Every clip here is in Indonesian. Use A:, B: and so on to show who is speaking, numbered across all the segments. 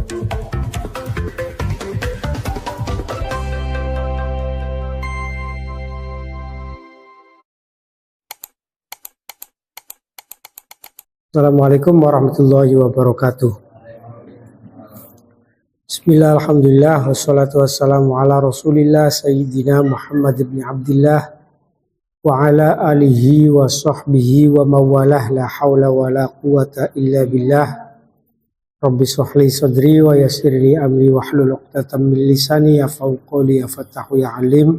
A: Assalamualaikum warahmatullahi wabarakatuh. Bismillah, alhamdulillah, wassalatu wassalamu ala rasulillah sayyidina Muhammad ibn Abdillah wa ala alihi wa sahbihi wa mawalah, la hawla wa la quwata illa billah. Rabbi shrahli sadri wa yassirli amri wa hlul 'uqdatam min lisani yafqahu qawli, ya fattahu ya alim.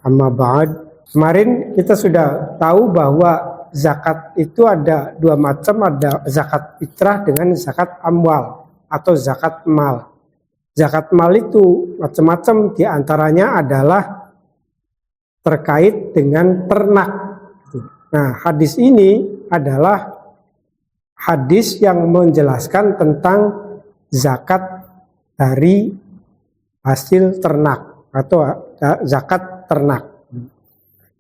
A: Amma ba'd. Kemarin kita sudah tahu bahwa zakat itu ada dua macam, ada zakat fitrah dengan zakat amwal atau zakat mal. Zakat mal itu macam-macam, diantaranya adalah terkait dengan ternak. Nah, hadis ini adalah hadis yang menjelaskan tentang zakat dari hasil ternak atau zakat ternak.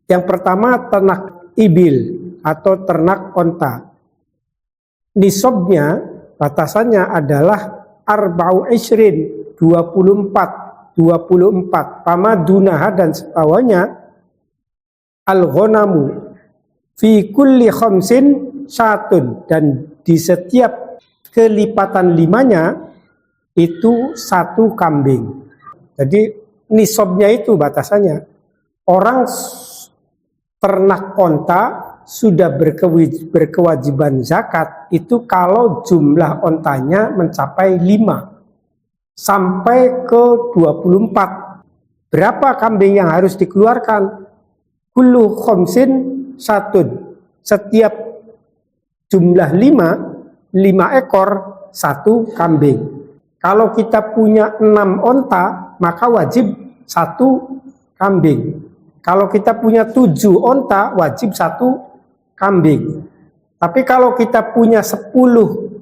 A: Yang pertama, ternak ibil atau ternak onta. Nisabnya, batasannya adalah arba'u ishrin, 24. Pamadunaha, dan sebawahnya al-ghanamu fi kulli khamsin syatun, dan di setiap kelipatan limanya itu satu kambing. Jadi nisabnya itu batasannya. Orang ternak onta sudah berkewajiban zakat itu kalau jumlah ontanya mencapai 5 sampai ke 24. Berapa kambing yang harus dikeluarkan? Kullu khamsin satun. Setiap jumlah 5 ekor, satu kambing. Kalau kita punya 6 onta, maka wajib satu kambing. Kalau kita punya 7 onta, wajib satu kambing. Tapi kalau kita punya 10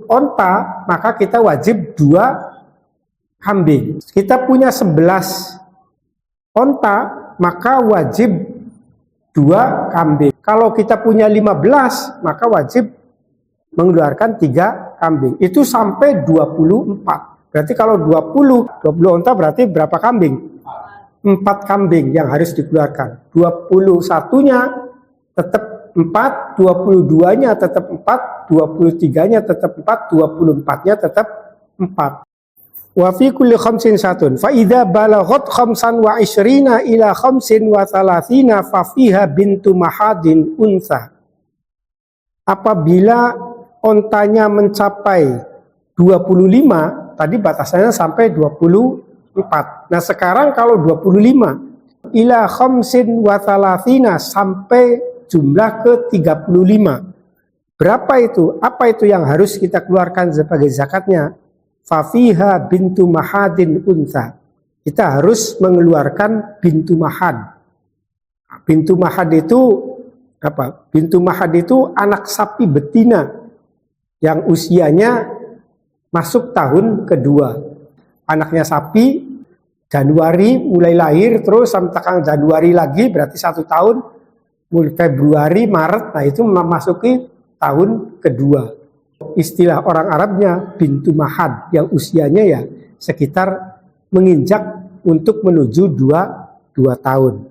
A: onta, maka kita wajib 2 kambing. Kita punya 11 onta, maka wajib 2 kambing. Kalau kita punya 15, maka wajib mengeluarkan 3 kambing. Itu sampai 24. Berarti kalau 20 onta berarti berapa kambing? 4 kambing yang harus dikeluarkan. 21-nya tetap 4, 22-nya tetap 4, 23-nya tetap 4, 24-nya tetap 4. Wa fi kulli khamsin satun. Fa idza balaghat khamsan wa ishrina ila khamsin wa thalathina fa fiha bintu mahadin unsa. Apabila ontanya mencapai 25, tadi batasannya sampai 24. Nah, sekarang kalau 25 ila khamsin wa thalathina, sampai jumlah ke 35. Berapa itu? Apa itu yang harus kita keluarkan sebagai zakatnya? Fafiha bintu mahadin unsa. Kita harus mengeluarkan bintu mahad. Bintu mahad itu apa? Bintu mahad itu anak sapi betina yang usianya masuk tahun kedua. Anaknya sapi Januari mulai lahir, terus sampai Januari lagi berarti 1 tahun. Mulai Februari, Maret, nah itu memasuki tahun kedua. Istilah orang Arabnya bintu mahad, yang usianya ya sekitar menginjak untuk menuju 2 tahun.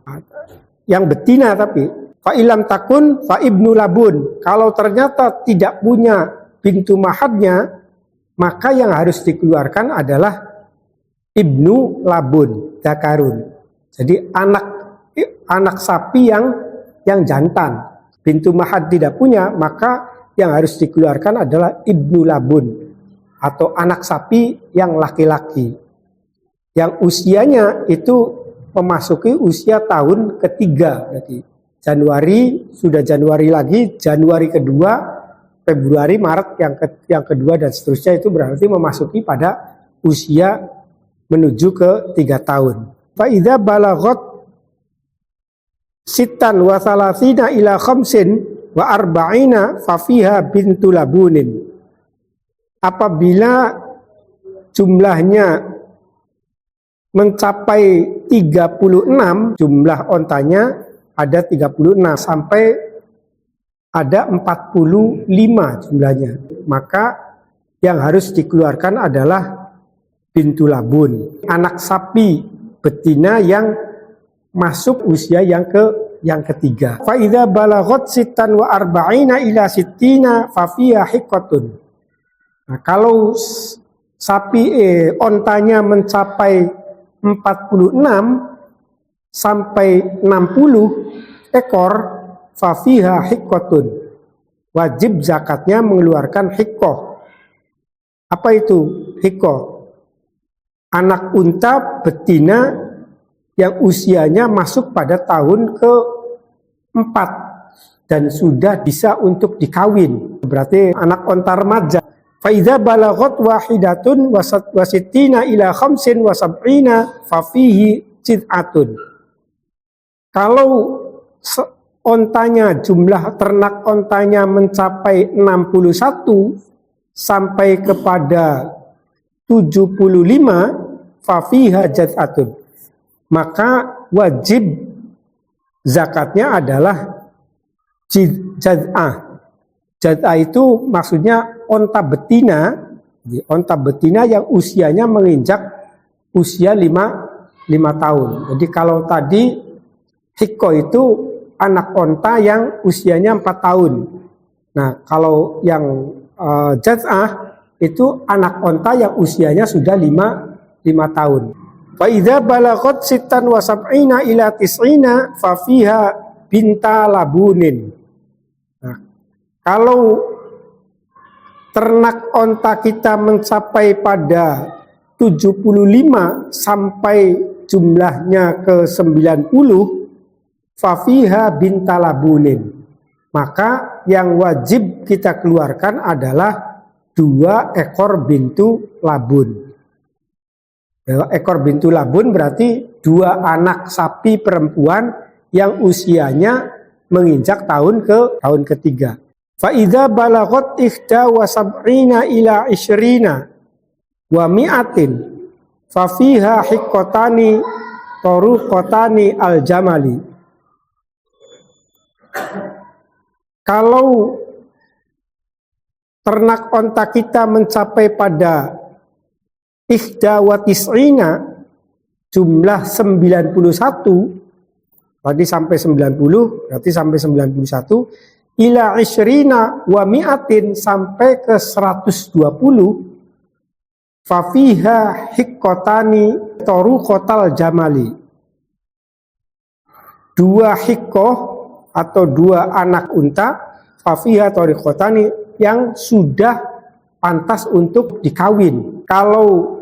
A: Yang betina tapi fa ilam takun fa ibnu labun. Kalau ternyata tidak punya bintu mahadnya, maka yang harus dikeluarkan adalah ibnu labun, zakarun. Jadi anak sapi yang jantan. Bintu mahad tidak punya, maka yang harus dikeluarkan adalah ibnu labun atau anak sapi yang laki-laki, yang usianya itu memasuki usia tahun ketiga. Berarti Januari lagi, Januari kedua, Februari, Maret yang kedua, dan seterusnya. Itu berarti memasuki pada usia menuju ke 3 tahun. Fa idza balaghat sitan wa thalathina ila khamsin wa arba'ina fafiha bintu labunin. Apabila jumlahnya mencapai 36, jumlah ontanya ada 36 sampai ada 45 jumlahnya, maka yang harus dikeluarkan adalah bintu labun. Anak sapi betina yang masuk usia yang ketiga. Fa idza balaghat sittan wa arba'ina ila sittina fa fiha hiqqatun. Nah, kalau sapi ontanya mencapai 46 sampai 60 ekor, fa fiha hiqqatun. Wajib zakatnya mengeluarkan hiqqah. Apa itu hiqqah? Anak unta betina yang usianya masuk pada tahun ke-4 dan sudah bisa untuk dikawin. Berarti anak unta remaja. Fa idza balaghat wahidatun wa sittina ila khamsin wa sab'ina fa fihi jid'atun. Kalau ontanya, jumlah ternak ontanya mencapai 61 sampai kepada 75, fafiha jad'atun, maka wajib zakatnya adalah jad'ah. Jad'ah itu maksudnya onta betina yang usianya menginjak usia 5 tahun. Jadi kalau tadi hikko itu anak onta yang usianya 4 tahun. Nah, kalau yang jad'ah itu anak onta yang usianya sudah 5 tahun. Fa idza balaghat sittan wa sab'ina ila tis'ina fa fiha binta labunin. Nah, kalau ternak onta kita mencapai pada 75 sampai jumlahnya ke 90, fa fiha binta labunin. Maka yang wajib kita keluarkan adalah 2 ekor bintu labun. Ekor bintu labun berarti 2 anak sapi perempuan yang usianya menginjak tahun ketiga. Fa idza balaghat ihda wa sab'ina ila isyrina wa mi'atin fa fiha hiqqatani taruqatani al-jamali. Kalau ternak onta kita mencapai pada ihda wa tis'ina, jumlah 91, tadi sampai 90, berarti sampai 91, ila isyrina wa mi'atin, sampai ke 120, fafiha hiqqatani taruqatal jamali. 2 hiqqah atau 2 anak unta, fafiha taruqatani, yang sudah pantas untuk dikawin. Kalau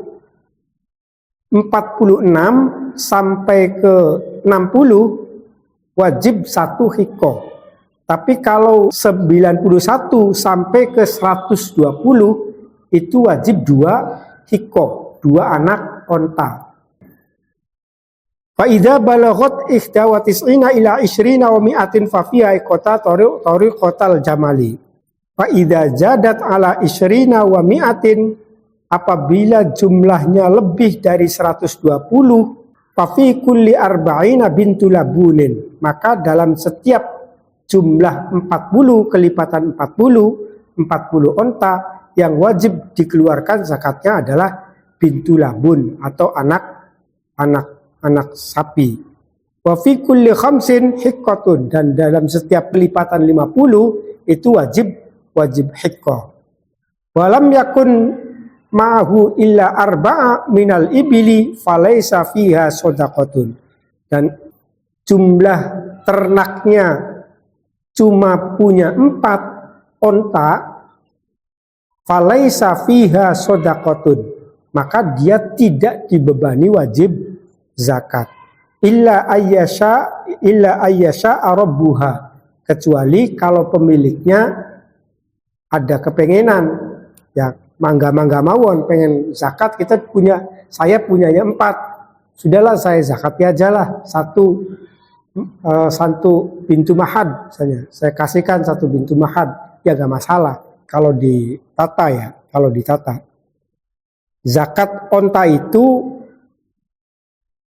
A: 46 sampai ke 60 wajib 1 hiqqah. Tapi kalau 91 sampai ke 120 itu wajib 2 hiqqah, 2 anak onta. Fa idza balaghat ihda wa tis'ina ila isyrina wa mi'atin fa fiha hiqqata tariqatal jamali. Fa idza jadat ala isyrina wa mi'atin, apabila jumlahnya lebih dari 120, fa fi kulli arba'ina bintu labunin, maka dalam setiap jumlah 40 kelipatan 40 onta yang wajib dikeluarkan zakatnya adalah bintu labun atau anak sapi. Wa fi kulli khamsin hiqqatun, dan dalam setiap kelipatan 50 itu wajib hiqqah. Walam yakun ma'ahu illa arba'a minal ibili falaysa fiha shadaqatun, dan jumlah ternaknya cuma punya 4 onta, falaysa fiha shadaqatun, maka dia tidak dibebani wajib zakat. Illa ayyasha rabbuha, kecuali kalau pemiliknya ada kepengenan, ya mangga mawon pengen zakat, saya punyanya 4, sudahlah saya zakatnya aja lah satu bintu mahad misalnya, saya kasihkan 1 bintu mahad, ya gak masalah kalau ditata. Zakat onta itu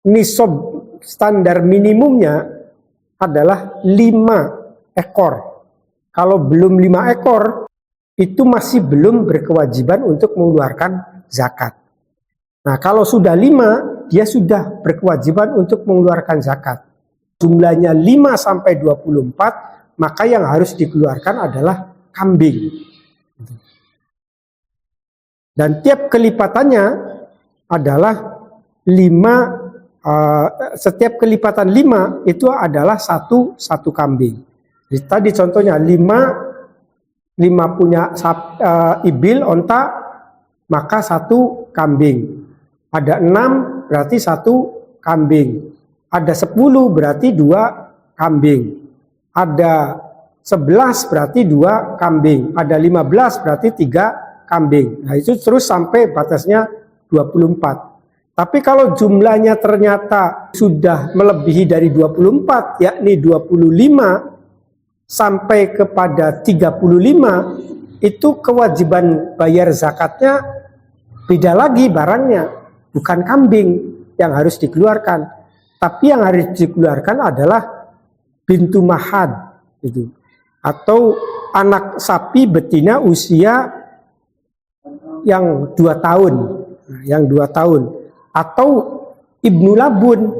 A: nisab standar minimumnya adalah 5 ekor. Kalau belum 5 ekor itu masih belum berkewajiban untuk mengeluarkan zakat. Nah, kalau sudah 5, dia sudah berkewajiban untuk mengeluarkan zakat. Jumlahnya 5 sampai 24, maka yang harus dikeluarkan adalah kambing. Dan tiap kelipatannya adalah 5, setiap kelipatan 5 itu adalah satu kambing. Jadi, tadi contohnya 5 punya ibil, onta, maka 1 kambing. Ada 6 berarti 1 kambing. Ada 10 berarti 2 kambing. Ada 11 berarti 2 kambing. Ada 15 berarti 3 kambing. Nah, itu terus sampai batasnya 24. Tapi kalau jumlahnya ternyata sudah melebihi dari 24, yakni 25 sampai kepada 35, itu kewajiban bayar zakatnya beda lagi barangnya. Bukan kambing yang harus dikeluarkan, tapi yang harus dikeluarkan adalah bintu mahad, gitu. Atau anak sapi betina usia yang 2 tahun, atau ibnu labun.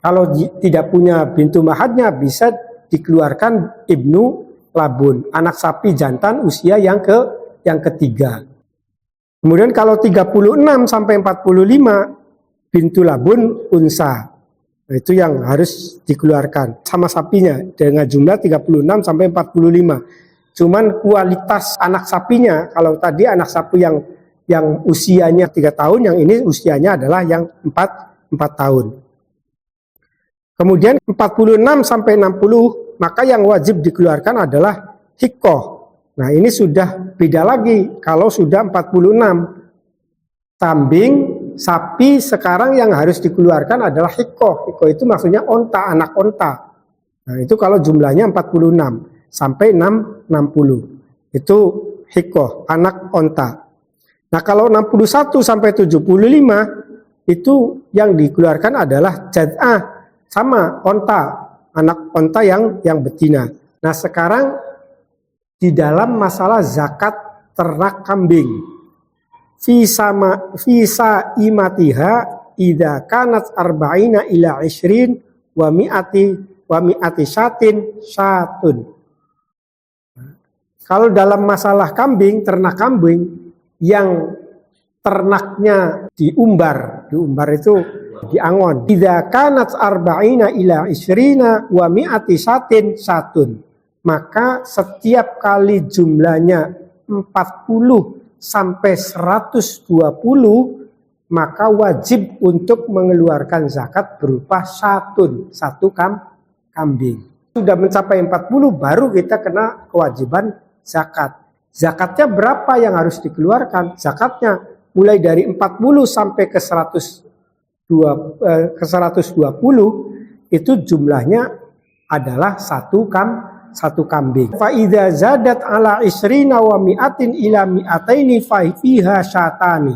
A: Kalau tidak punya bintu mahadnya, bisa dikeluarkan ibnu labun, anak sapi jantan usia yang ketiga. Kemudian kalau 36 sampai 45, bintu labun unsa. Nah, itu yang harus dikeluarkan sama sapinya dengan jumlah 36 sampai 45. Cuman kualitas anak sapinya, kalau tadi anak sapi yang usianya 3 tahun, yang ini usianya adalah yang 4 tahun. Kemudian 46 sampai 60, maka yang wajib dikeluarkan adalah hikoh. Nah, ini sudah beda lagi. Kalau sudah 46 kambing, sapi, sekarang yang harus dikeluarkan adalah hikoh. Hikoh itu maksudnya onta, anak onta. Nah, itu kalau jumlahnya 46 sampai 60. Itu hikoh, anak onta. Nah, kalau 61 sampai 75, itu yang dikeluarkan adalah jad'ah, sama onta, anak onta yang betina. Nah, sekarang di dalam masalah zakat ternak kambing, Fisa imatiha idza kanat arba'ina ila 20 wa mi'ati syatin syatun. Kalau dalam masalah kambing, ternak kambing yang ternaknya diumbar itu diangon. Idza kanat arba'ina ila 20 wa mi'ati syatin syatun. Maka setiap kali jumlahnya 40 sampai 120, maka wajib untuk mengeluarkan zakat berupa syatun, 1 kambing. Sudah mencapai 40 baru kita kena kewajiban zakat. Zakatnya berapa yang harus dikeluarkan? Zakatnya mulai dari 40 sampai ke 120 itu jumlahnya adalah 1 kambing. Fa idza zadat ala isrina wa mi'atin ila mi'ataini fa fiha syatani.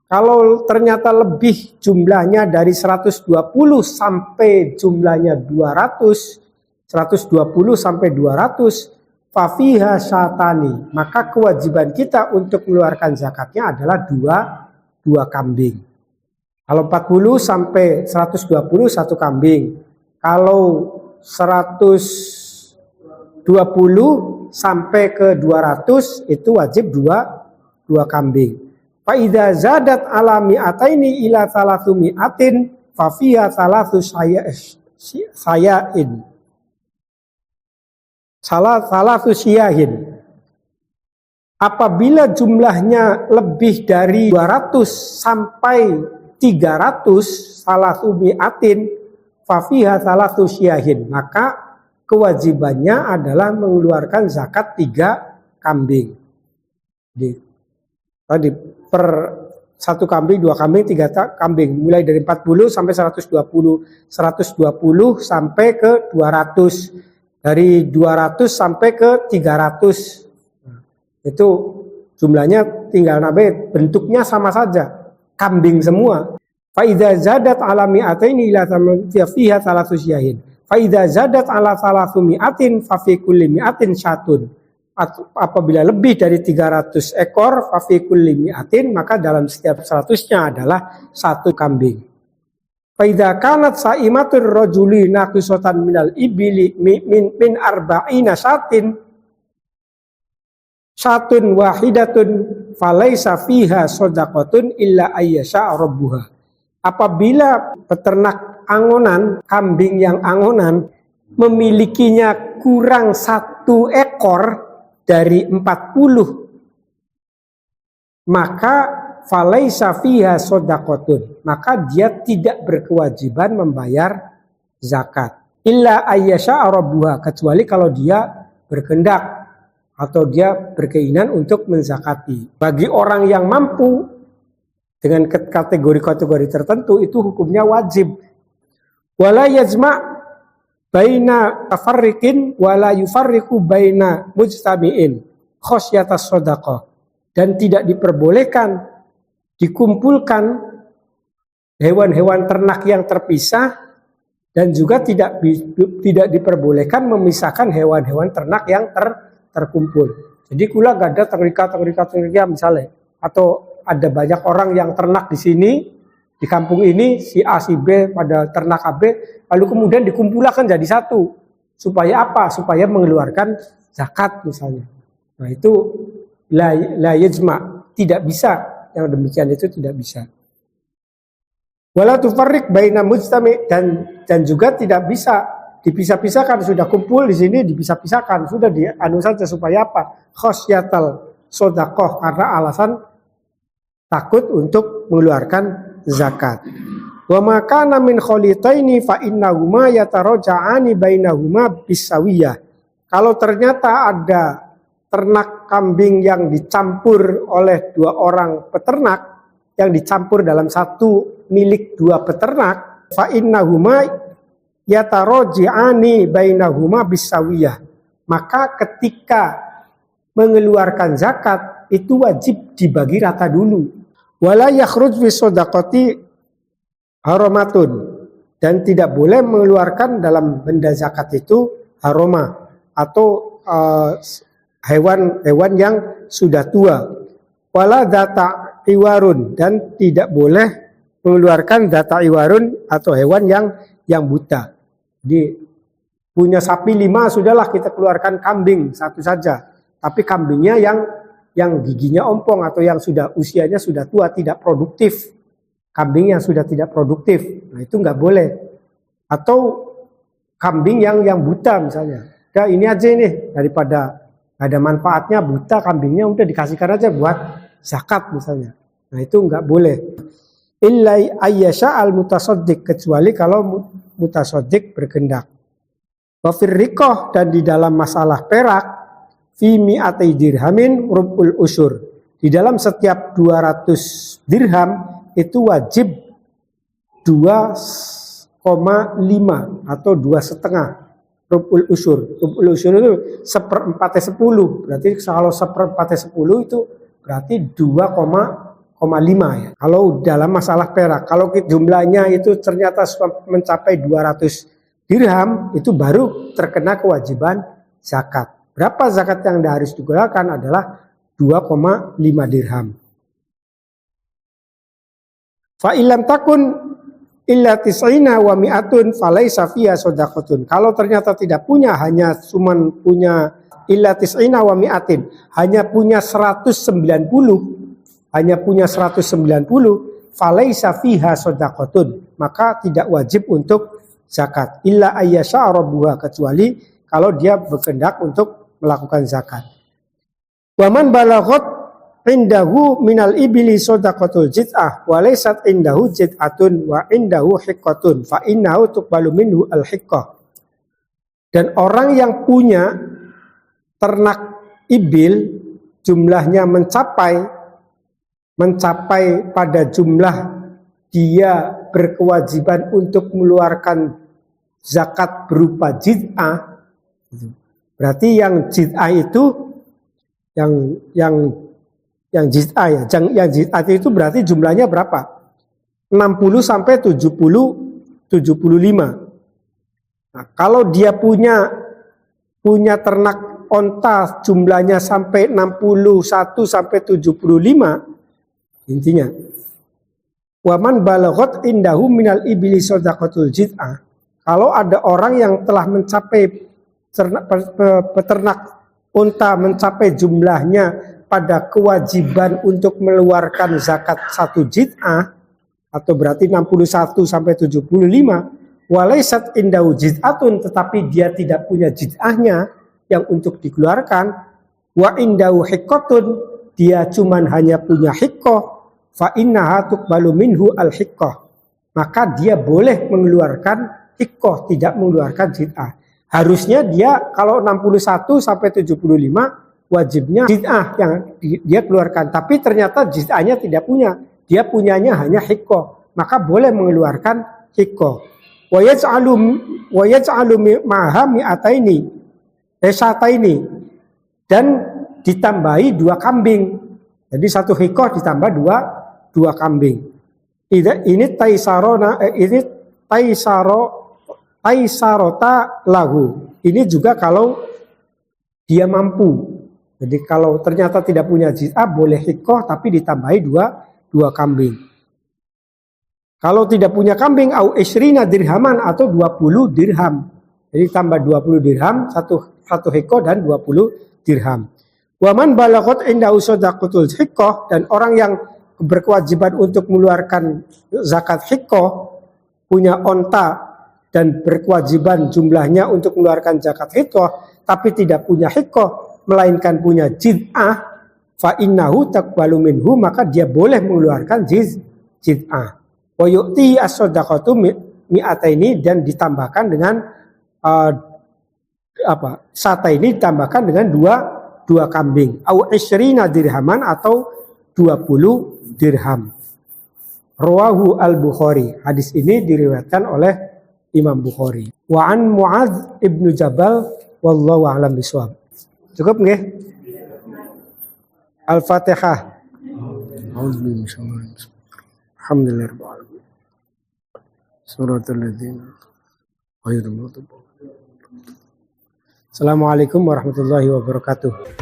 A: Kalau ternyata lebih jumlahnya dari 120 sampai jumlahnya 200, 120 sampai 200, fa fiha syatani. Maka kewajiban kita untuk mengeluarkan zakatnya adalah 2 kambing. Kalau 40 sampai 120 1 kambing. Kalau 120 sampai ke 200 itu wajib 2 kambing. Fa idza zadat ala mi'ataini ila 300 fa fiha 3 sayain. 3 syahin. Apabila jumlahnya lebih dari 200 sampai 300 fa fiha 3 syahin, maka kewajibannya adalah mengeluarkan zakat 3 kambing. Tadi per 1 kambing, 2 kambing, 3 kambing. Mulai dari 40 sampai 120. 120 sampai ke 200. Dari 200 sampai ke 300. Itu jumlahnya tinggal nabe, bentuknya sama saja. Kambing semua. Fa idza zadat ala mi'ataini ila fiha 3 syahin. Fa idza zadat ala 300 fa fi kulli mi'atin syatun. apabila lebih dari 300 ekor fafi kulli mi'atin, maka dalam setiap 100-nya adalah 1 kambing. Fa idza kanat sa'imatur rajuli naqisatan minal ibili min arba'ina satun wahidatun falaisa fiha shadaqatun illa ayyasha rabbuha. Apabila peternak angonan, kambing yang angonan memilikinya kurang 1 ekor dari 40, maka falaisa fiha shadaqatun, maka dia tidak berkewajiban membayar zakat. Illa ayyasha rabbuha, kecuali kalau dia berkehendak atau dia berkeinginan untuk menzakati. Bagi orang yang mampu dengan kategori-kategori tertentu itu hukumnya wajib. Wala yajma' baina tafarriqin wala yufarriqu baina mujtami'in khosyatas shadaqah, dan tidak diperbolehkan dikumpulkan hewan-hewan ternak yang terpisah, dan juga tidak diperbolehkan memisahkan hewan-hewan ternak yang terkumpul. Jadi kula gak ada terika misalnya, atau ada banyak orang yang ternak di sini, di kampung ini, si A, si B pada ternak AB, lalu kemudian dikumpulkan jadi satu. Supaya apa? Supaya mengeluarkan zakat misalnya. Nah itu la yajma', tidak bisa. Yang demikian itu tidak bisa. Wala tufarriq baina mujtami', dan juga tidak bisa dipisah-pisahkan. Sudah kumpul di sini dipisah-pisahkan, sudah dianu saja. Supaya apa? Khosyatal shadaqah, karena alasan takut untuk mengeluarkan zakat. Wa makana min kholitaini fa innahuma yataraja'ani bainahuma bisawiyah. Kalau ternyata ada ternak kambing yang dicampur oleh 2 orang peternak, yang dicampur dalam 1 milik 2 peternak, fa innahuma yataraji'ani bainahuma bisawiyah, maka ketika mengeluarkan zakat itu wajib dibagi rata dulu. Wala yakhruj fi shadaqati haromatun, dan tidak boleh mengeluarkan dalam benda zakat itu haroma atau hewan-hewan yang sudah tua. Wala data iwarun, dan tidak boleh mengeluarkan data iwarun atau hewan yang buta. Jadi punya sapi 5, sudahlah kita keluarkan kambing 1 saja, tapi kambingnya yang giginya ompong atau yang sudah usianya sudah tua, tidak produktif. Kambing yang sudah tidak produktif, nah itu nggak boleh. Atau kambing yang buta misalnya. Ya ini aja nih, daripada ada manfaatnya buta kambingnya, udah dikasihkan aja buat zakat misalnya. Nah itu nggak boleh. Illa ayyasha al mutasaddiq, kecuali kalau mutasaddiq berkehendak. Wa firriqah, dan di dalam masalah perak, fi mi'ati dirhamin rub'ul usyur, di dalam setiap 200 dirham itu wajib 2,5 atau 2,5 rub'ul usyur. Rub'ul usyur itu 1/4/10, berarti kalau 1/4/10 itu berarti 2,5 ya. Kalau dalam masalah perak, kalau jumlahnya itu ternyata mencapai 200 dirham, itu baru terkena kewajiban zakat. Berapa zakat yang harus dikeluarkan adalah 2,5 dirham. Fa illam takun illa tis'ina wa mi'atun falaisa fiha shadaqatun. Kalau ternyata tidak punya, hanya cuman punya illa tis'ina wa mi'atin, hanya punya 190, falaisa fiha shadaqatun, maka tidak wajib untuk zakat. Illa ayyasha rabbuha, kecuali kalau dia berkehendak untuk melakukan zakat. Waman balaghat indahu minal ibili shadaqatul jid'ah wa laysat indahu jid'atun wa indahu hiqqatun fa innahu tuqbalu minhu al hiqqah. Dan orang yang punya ternak ibil, jumlahnya mencapai pada jumlah dia berkewajiban untuk mengeluarkan zakat berupa jid'ah. Berarti yang jid'ah itu yang jid'ah ya, yang jid'ah itu berarti jumlahnya berapa? 60 sampai 75. Nah, kalau dia punya ternak onta jumlahnya sampai 61 sampai 75, intinya waman balaghat indahu minal ibli shadaqatul jid'ah. Kalau ada orang yang telah mencapai peternak unta mencapai jumlahnya pada kewajiban untuk mengeluarkan zakat 1 jid'ah, atau berarti 61 sampai 75, walaisat indahu jid'atun, tetapi dia tidak punya jid'ahnya yang untuk dikeluarkan, wa indahu hiqqatun, dia cuman hanya punya hiqqah, fa innaha tuqbalu minhu al hiqqah, maka dia boleh mengeluarkan hiqqah, tidak mengeluarkan jid'ah. Harusnya dia kalau 61 sampai 75 wajibnya jid'ah yang dia keluarkan, tapi ternyata jid'ahnya tidak punya, dia punyanya hanya hiqqah, maka boleh mengeluarkan hiqqah. Wa yaj'alu ma'ha mi'ataini esataini, dan ditambahi 2 kambing. Jadi 1 hiqqah ditambah 2 kambing. Ini taisarota lahu. Ini juga kalau dia mampu. Jadi kalau ternyata tidak punya jiz'ah, boleh hiqqah tapi ditambahi 2 kambing. Kalau tidak punya kambing, au isrina dirhaman, atau 20 dirham. Jadi tambah 20 dirham, satu hiqqah dan 20 dirham. Waman balaghat indahu shadaqatul hiqqah, dan orang yang berkewajiban untuk mengeluarkan zakat hiqqah, punya onta dan berkewajiban jumlahnya untuk mengeluarkan zakat hiqqah, tapi tidak punya hiqqah, melainkan punya jid'ah, fa innahu taqbalu minhu, maka dia boleh mengeluarkan jid'ah. Wa yu'ti as-shadaqatu mi'ataini, dan ditambahkan dengan sata ini ditambahkan dengan 2 kambing, au isrina dirhaman, atau 20 dirham. Rawahu al-Bukhari. Hadis ini diriwayatkan oleh Imam Bukhari. Wa an Mu'adz ibnu Jabal, wallahu a'lam bishawab. Cukup nggih? Al-Fatihah. Alhamdulillah. Suratul ladzina ghairil maghdubi. Assalamualaikum warahmatullahi wabarakatuh.